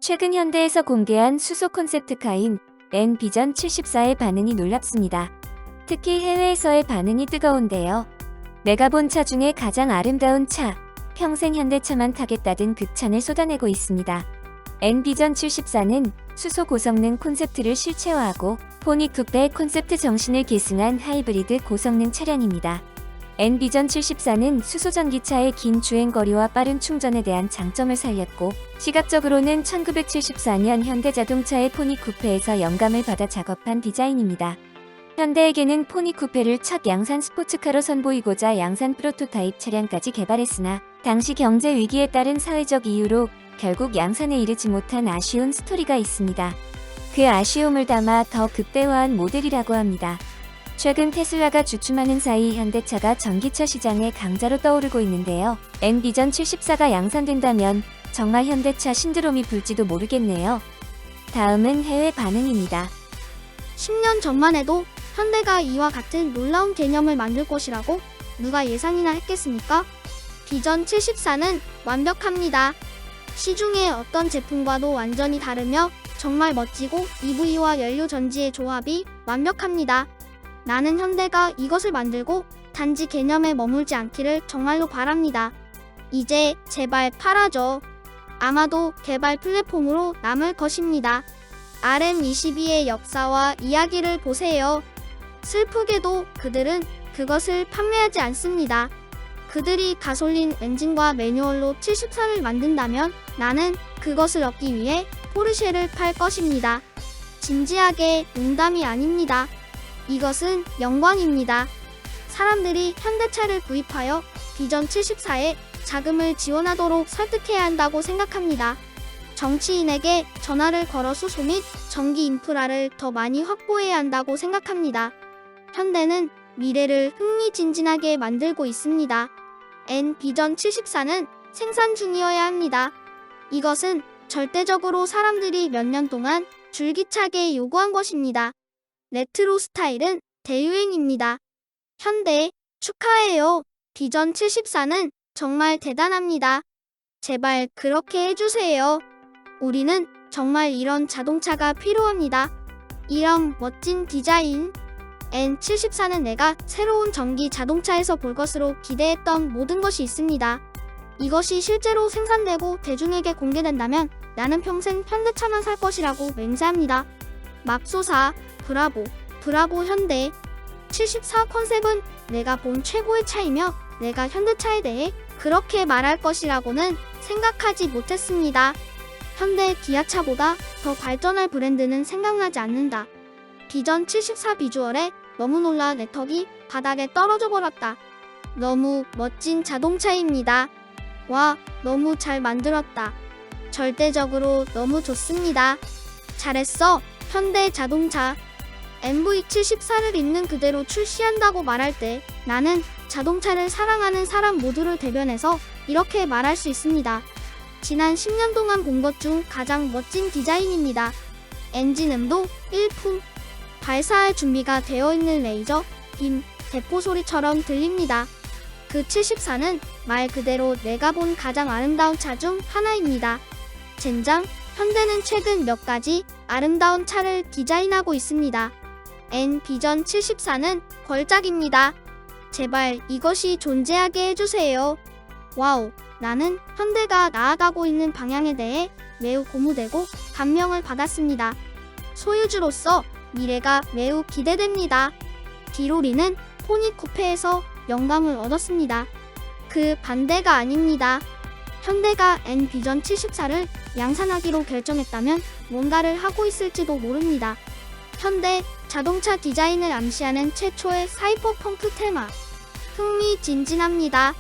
최근 현대에서 공개한 수소 콘셉트카인 N-비전 74의 반응이 놀랍습니다. 특히 해외에서의 반응이 뜨거운데요. 내가 본 차 중에 가장 아름다운 차, 평생 현대차만 타겠다든 극찬을 쏟아내고 있습니다. N-비전 74는 수소 고성능 콘셉트를 실체화하고 포니 쿠페 콘셉트 정신을 계승한 하이브리드 고성능 차량입니다. N-비전 74는 수소 전기차의 긴 주행거리와 빠른 충전에 대한 장점을 살렸고, 시각적으로는 1974년 현대자동차의 포니 쿠페에서 영감을 받아 작업한 디자인입니다. 현대에게는 포니 쿠페를 첫 양산 스포츠카로 선보이고자 양산 프로토타입 차량까지 개발했으나 당시 경제 위기에 따른 사회적 이유로 결국 양산에 이르지 못한 아쉬운 스토리가 있습니다. 그 아쉬움을 담아 더 극대화한 모델이라고 합니다. 최근 테슬라가 주춤하는 사이 현대차가 전기차 시장의 강자로 떠오르고 있는데요. N-비전 74가 양산된다면 정말 현대차 신드롬이 불지도 모르겠네요. 다음은 해외 반응입니다. 10년 전만 해도 현대가 이와 같은 놀라운 개념을 만들 것이라고 누가 예상이나 했겠습니까? 비전 74는 완벽합니다. 시중의 어떤 제품과도 완전히 다르며 정말 멋지고 EV와 연료전지의 조합이 완벽합니다. 나는 현대가 이것을 만들고 단지 개념에 머물지 않기를 정말로 바랍니다. 이제 제발 팔아줘. 아마도 개발 플랫폼으로 남을 것입니다. RM22의 역사와 이야기를 보세요. 슬프게도 그들은 그것을 판매하지 않습니다. 그들이 가솔린 엔진과 매뉴얼로 74를 만든다면 나는 그것을 얻기 위해 포르쉐를 팔 것입니다. 진지하게 농담이 아닙니다. 이것은 영광입니다. 사람들이 현대차를 구입하여 비전 74에 자금을 지원하도록 설득해야 한다고 생각합니다. 정치인에게 전화를 걸어 수소 및 전기 인프라를 더 많이 확보해야 한다고 생각합니다. 현대는 미래를 흥미진진하게 만들고 있습니다. N-비전 74는 생산 중이어야 합니다. 이것은 절대적으로 사람들이 몇 년 동안 줄기차게 요구한 것입니다. 레트로 스타일은 대유행입니다. 현대, 축하해요. 비전 74는 정말 대단합니다. 제발 그렇게 해주세요. 우리는 정말 이런 자동차가 필요합니다. 이런 멋진 디자인. N74는 내가 새로운 전기 자동차에서 볼 것으로 기대했던 모든 것이 있습니다. 이것이 실제로 생산되고 대중에게 공개된다면 나는 평생 현대차만 살 것이라고 맹세합니다. 맙소사, 브라보, 브라보 현대. 74 컨셉은 내가 본 최고의 차이며 내가 현대차에 대해 그렇게 말할 것이라고는 생각하지 못했습니다. 현대 기아차보다 더 발전할 브랜드는 생각나지 않는다. 비전 74 비주얼에 너무 놀라 내 턱이 바닥에 떨어져 버렸다. 너무 멋진 자동차입니다. 와, 너무 잘 만들었다. 절대적으로 너무 좋습니다. 잘했어, 현대 자동차. MV74를 있는 그대로 출시한다고 말할 때 나는 자동차를 사랑하는 사람 모두를 대변해서 이렇게 말할 수 있습니다. 지난 10년 동안 본 것 중 가장 멋진 디자인입니다. 엔진음도 일품. 발사할 준비가 되어 있는 레이저, 빔, 대포 소리처럼 들립니다. 그 74는 말 그대로 내가 본 가장 아름다운 차 중 하나입니다. 젠장, 현대는 최근 몇 가지 아름다운 차를 디자인하고 있습니다. N-비전 74는 걸작입니다. 제발 이것이 존재하게 해주세요. 와우, 나는 현대가 나아가고 있는 방향에 대해 매우 고무되고 감명을 받았습니다. 소유주로서 미래가 매우 기대됩니다. 디로리는 포니 쿠페에서 영감을 얻었습니다. 그 반대가 아닙니다. 현대가 N-비전 74를 양산하기로 결정했다면 뭔가를 하고 있을지도 모릅니다. 현대 자동차 디자인을 암시하는 최초의 사이버펑크 테마. 흥미진진합니다.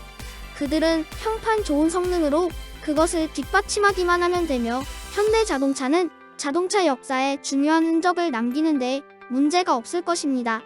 그들은 평판 좋은 성능으로 그것을 뒷받침하기만 하면 되며 현대 자동차는 자동차 역사에 중요한 흔적을 남기는데 문제가 없을 것입니다.